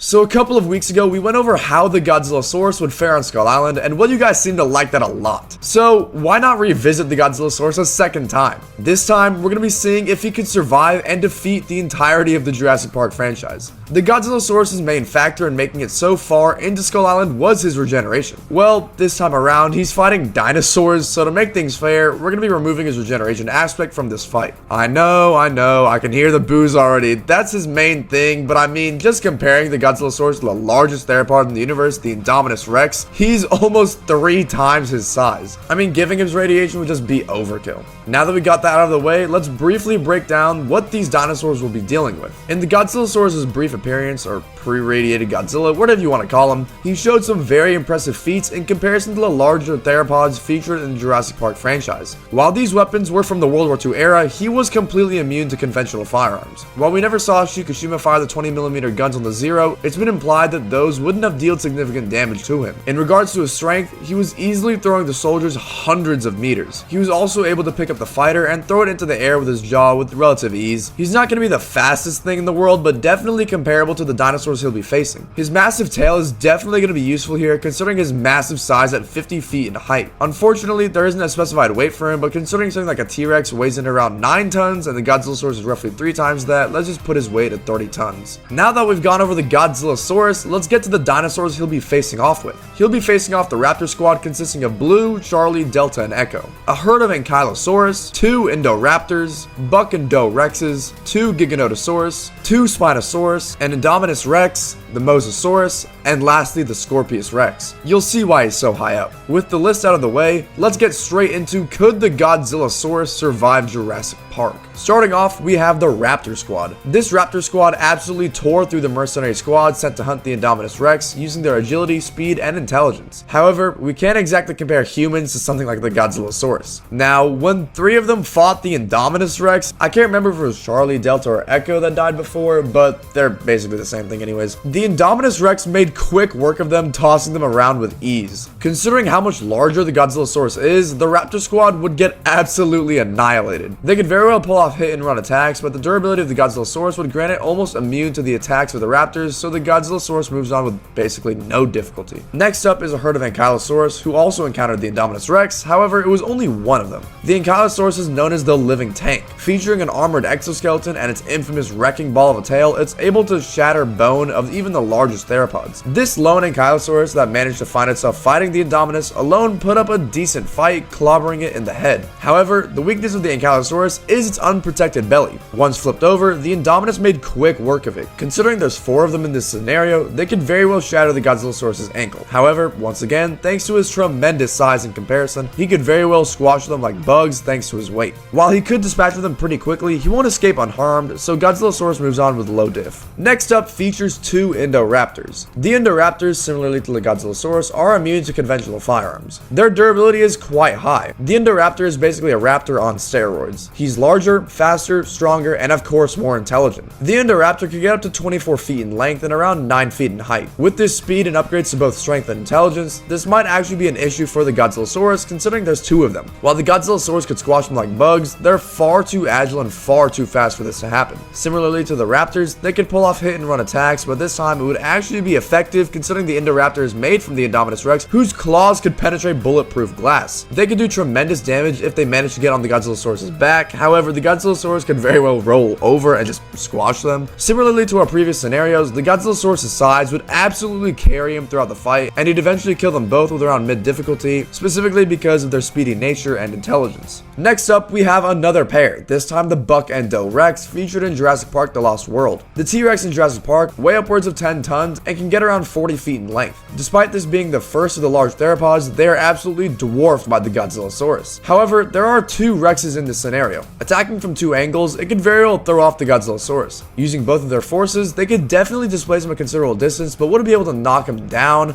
So a couple of weeks ago, we went over how the Godzillasaurus would fare on Skull Island, and well, you guys seem to like that a lot. So why not revisit the Godzillasaurus a second time? This time, we're going to be seeing if he could survive and defeat the entirety of the Jurassic Park franchise. The Godzillasaurus' main factor in making it so far into Skull Island was his regeneration. Well, this time around, he's fighting dinosaurs, so to make things fair, we're going to be removing his regeneration aspect from this fight. I know, I can hear the boos already. That's his main thing, but I mean, just comparing the Godzillasaurus to the largest theropod in the universe, the Indominus Rex, he's almost 3 times his size. I mean, giving him radiation would just be overkill. Now that we got that out of the way, let's briefly break down what these dinosaurs will be dealing with. In the Godzillasaurus' brief appearance, or pre-radiated Godzilla, whatever you want to call him, he showed some very impressive feats in comparison to the larger theropods featured in the Jurassic Park franchise. While these weapons were from the World War II era, he was completely immune to conventional firearms. While we never saw Fukushima fire the 20mm guns on the Zero, it's been implied that those wouldn't have dealt significant damage to him. In regards to his strength, he was easily throwing the soldiers hundreds of meters. He was also able to pick up the fighter and throw it into the air with his jaw with relative ease. He's not going to be the fastest thing in the world, but definitely comparable to the dinosaurs he'll be facing. His massive tail is definitely going to be useful here, considering his massive size at 50 feet in height. Unfortunately, there isn't a specified weight for him, but considering something like a T-Rex weighs in around 9 tons and the Godzillasaurus is roughly 3 times that, let's just put his weight at 30 tons. Now that we've gone over the Godzillasaurus, let's get to the dinosaurs he'll be facing off with. He'll be facing off the Raptor squad consisting of Blue, Charlie, Delta, and Echo, a herd of Ankylosaurus, 2 Indoraptors, Buck and Doe Rexes, 2 Giganotosaurus, 2 Spinosaurus, an Indominus Rex, the Mosasaurus, and lastly the Scorpius Rex. You'll see why he's so high up. With the list out of the way, let's get straight into could the Godzillasaurus survive Jurassic Park. Starting off, we have the Raptor squad. This Raptor squad absolutely tore through the mercenary squad sent to hunt the Indominus Rex using their agility, speed, and intelligence. However, we can't exactly compare humans to something like the Godzillasaurus. Now, when 3 of them fought the Indominus Rex, I can't remember if it was Charlie, Delta, or Echo that died before, but they're basically the same thing anyways. The Indominus Rex made quick work of them, tossing them around with ease. Considering how much larger the Godzillasaurus is, the Raptor squad would get absolutely annihilated. They could very well pull off hit and run attacks, but the durability of the Godzillasaurus would grant it almost immune to the attacks of the Raptors, so the Godzillasaurus moves on with basically no difficulty. Next up is a herd of Ankylosaurus, who also encountered the Indominus Rex, however, it was only one of them. The Ankylosaurus is known as the Living Tank. Featuring an armored exoskeleton and its infamous wrecking ball of a tail, it's able to shatter bone of even the largest theropods. This lone Ankylosaurus that managed to find itself fighting the Indominus alone put up a decent fight, clobbering it in the head. However, the weakness of the Ankylosaurus is its unprotected belly. Once flipped over, the Indominus made quick work of it. Considering there's 4 of them in this scenario, they could very well shatter the Godzillasaurus' ankle. However, once again, thanks to his tremendous size in comparison, he could very well squash them like bugs thanks to his weight. While he could dispatch them pretty quickly, he won't escape unharmed, so Godzillasaurus moves on with low diff. Next up features 2 Indoraptors. The Indoraptors, similarly to the Godzillasaurus, are immune to conventional firearms. Their durability is quite high. The Indoraptor is basically a raptor on steroids. He's larger, faster, stronger, and of course more intelligent. The Indoraptor could get up to 24 feet in length and around 9 feet in height. With this speed and upgrades to both strength and intelligence, this might actually be an issue for the Godzillasaurus considering there's 2 of them. While the Godzillasaurus could squash them like bugs, they're far too agile and far too fast for this to happen. Similarly to the Raptors, they could pull off hit and run attacks, but this time it would actually be effective considering the Indoraptor is made from the Indominus Rex, whose claws could penetrate bulletproof glass. They could do tremendous damage if they managed to get on the Godzillasaurus' back. However, the Godzillasaurus could very well roll over and just squash them. Similarly to our previous scenarios, the Godzillasaurus' size would absolutely carry him throughout the fight, and he'd eventually kill them both with around mid difficulty, specifically because of their speedy nature and intelligence. Next up, we have another pair, this time the Buck and Doe Rex, featured in Jurassic Park: The Lost World. The T-Rex in Jurassic Park weigh upwards of 10 tons and can get around 40 feet in length. Despite this being the first of the large theropods, they are absolutely dwarfed by the Godzillasaurus. However, there are 2 Rexes in this scenario. Attacking from 2 angles, it could very well throw off the Godzillasaurus. Using both of their forces, they could definitely displace him a considerable distance, but wouldn't be able to knock him down.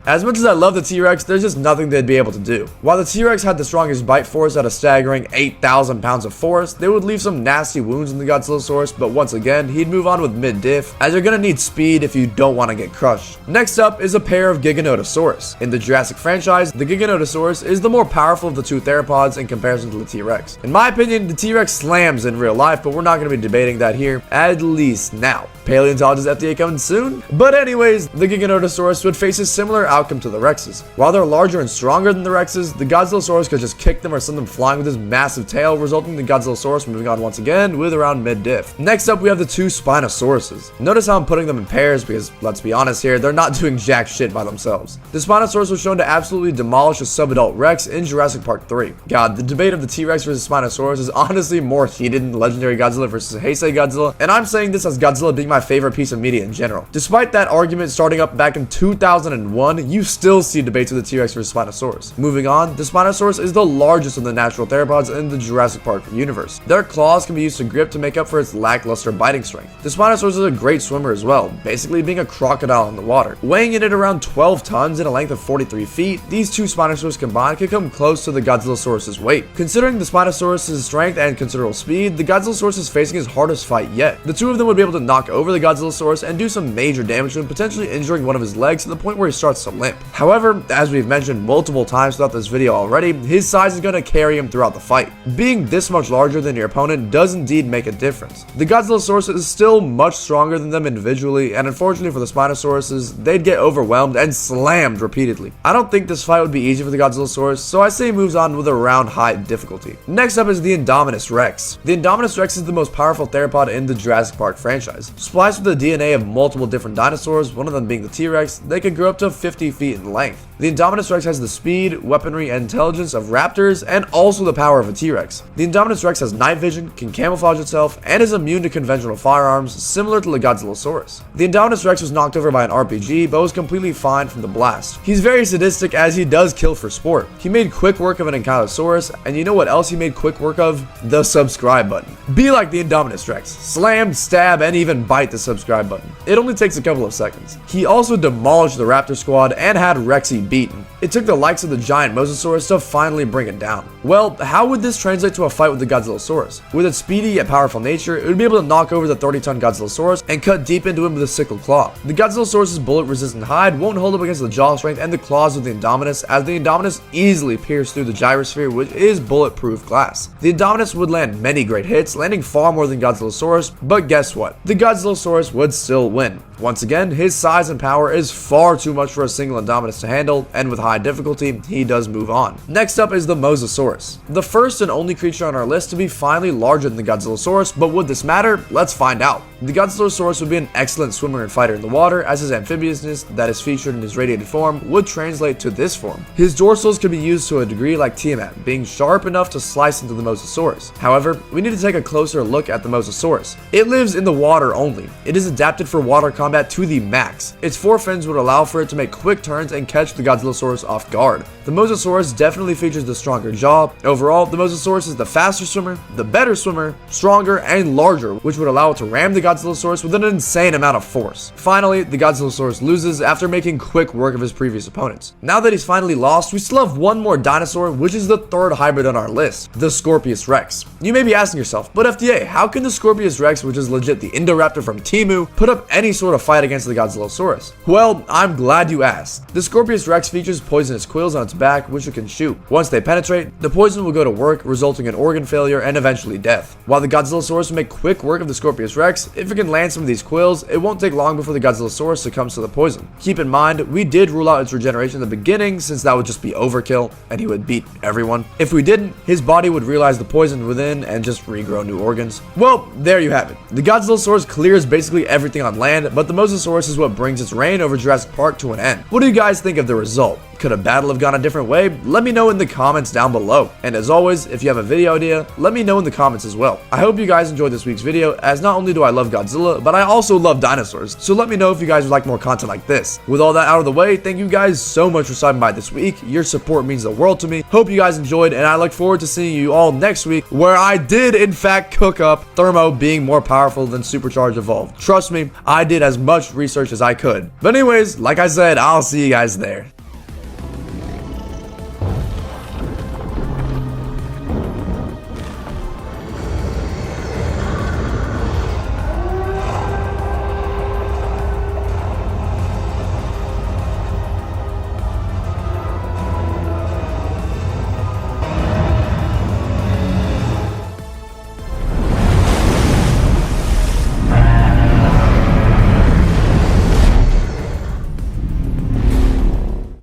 As much as I love the T-Rex, there's just nothing they'd be able to do. While the T-Rex had the strongest bite force at a staggering 8,000 pounds of force, they would leave some nasty wounds in the Godzillasaurus, but once again, he'd move on with mid-diff, as you're gonna need speed if you don't want to get crushed. Next up is a pair of Giganotosaurus. In the Jurassic franchise, the Giganotosaurus is the more powerful of the two theropods in comparison to the T-Rex. In my opinion, the T-Rex slams in real life, but we're not going to be debating that here, at least now. Paleontologist FDA coming soon? But anyways, the Giganotosaurus would face a similar outcome to the Rexes. While they're larger and stronger than the Rexes, the Godzillasaurus could just kick them or send them flying with his massive tail, resulting in the Godzillasaurus moving on once again with around mid-diff. Next up, we have the two Spinosauruses. Notice how I'm putting them in pairs because, let's be honest here, they're not doing jack shit by themselves. The Spinosaurus was shown to absolutely demolish a subadult Rex in Jurassic Park 3. God, the debate of the T-Rex versus Spinosaurus is honestly more heated than legendary Godzilla versus Heisei Godzilla, and I'm saying this as Godzilla being my favorite piece of media in general. Despite that argument starting up back in 2001, you still see debates of the T-Rex versus Spinosaurus. Moving on, the Spinosaurus is the largest of the natural theropods in the Jurassic Park universe. Their claws can be used to grip to make up for its lackluster biting strength. The Spinosaurus is a great swimmer as well, basically being a crocodile in the water. Weighing in at around 12 tons and a length of 43 feet, these two Spinosaurus combined could come close to the Godzillasaurus' weight. Considering the Spinosaurus' strength and considerable speed, the Godzillasaurus is facing his hardest fight yet. The two of them would be able to knock over the Godzillasaurus and do some major damage to him, potentially injuring one of his legs to the point where he starts to limp. However, as we've mentioned multiple times throughout this video already, his size is going to carry him throughout the fight. Being this much larger than your opponent does indeed make a difference. The Godzillasaurus is still much stronger than them individually, and unfortunately for the Spinosauruses, they'd get overwhelmed and slammed repeatedly. I don't think this fight would be easy for the Godzillasaurus, so I say he moves on with around high difficulty. Next up is the Indominus Rex. The Indominus Rex is the most powerful theropod in the Jurassic Park franchise. Spliced with the DNA of multiple different dinosaurs, one of them being the T-Rex, they could grow up to 50 feet in length. The Indominus Rex has the speed, weaponry, and intelligence of raptors, and also the power of a T-Rex. The Indominus Rex has night vision, can camouflage itself, and is immune to conventional firearms, similar to the Godzillasaurus. The Indominus Rex was knocked over by an RPG, but was completely fine from the blast. He's very sadistic as he does kill for sport. He made quick work of an Ankylosaurus, and you know what else he made quick work of? The subscribe button. Be like the Indominus Rex. Slam, stab, and even bite the subscribe button. It only takes a couple of seconds. He also demolished the Raptor squad and had Rexy beaten. It took the likes of the giant Mosasaurus to finally bring it down. Well, how would this translate to a fight with the Godzillasaurus? With its speedy yet powerful nature, it would be able to knock over the 30-ton Godzillasaurus and cut deep into him with a sickle claw. The Godzillasaurus' bullet-resistant hide won't hold up against the jaw strength and the claws of the Indominus, as the Indominus easily pierced through the gyrosphere, which is bulletproof glass. The Indominus would land many great hits, landing far more than Godzillasaurus, but guess what? The Godzillasaurus would still win. Once again, his size and power is far too much for a single Indominus to handle, and with high difficulty, he does move on. Next up is the Mosasaurus, the first and only creature on our list to be finally larger than the Godzillasaurus, but would this matter? Let's find out. The Godzillasaurus would be an excellent swimmer and fighter in the water, as his amphibiousness that is featured in his radiated form would translate to this form. His dorsals could be used to a degree like Tiamat, being sharp enough to slice into the Mosasaurus. However, we need to take a closer look at the Mosasaurus. It lives in the water only. It is adapted for water combat to the max. Its four fins would allow for it to make quick turns and catch the Godzillasaurus off guard. The Mosasaurus definitely features the stronger jaw. Overall, the Mosasaurus is the faster swimmer, the better swimmer, stronger, and larger, which would allow it to ram the Godzillasaurus with an insane amount of force. Finally, the Godzillasaurus loses after making quick work of his previous opponents. Now that he's finally lost, we still have one more dinosaur, which is the third hybrid on our list, the Scorpius Rex. You may be asking yourself, but FDA, how can the Scorpius Rex, which is legit the Indoraptor from Temu, put up any sort of fight against the Godzillasaurus? Well, I'm glad you asked. The Scorpius Rex features poisonous quills on its back, which it can shoot. Once they penetrate, the poison will go to work, resulting in organ failure and eventually death. While the Godzillasaurus will make quick work of the Scorpius Rex, if it can land some of these quills, it won't take long before the Godzillasaurus succumbs to the poison. Keep in mind, we did rule out its regeneration in the beginning, since that would just be overkill, and he would beat everyone. If we didn't, his body would realize the poison within and just regrow new organs. Well, there you have it. The Godzillasaurus clears basically everything on land, but the Mosasaurus is what brings its reign over Jurassic Park to an end. What do you guys think of the result? Could a battle have gone a different way? Let me know in the comments down below. And as always, if you have a video idea, let me know in the comments as well. I hope you guys enjoyed this week's video, as not only do I love Godzilla, but I also love dinosaurs. So let me know if you guys would like more content like this. With all that out of the way, thank you guys so much for stopping by this week. Your support means the world to me. Hope you guys enjoyed, and I look forward to seeing you all next week, where I did in fact cook up Thermo being more powerful than Supercharged Evolved. Trust me, I did as much research as I could. But anyways, like I said, I'll see you guys there.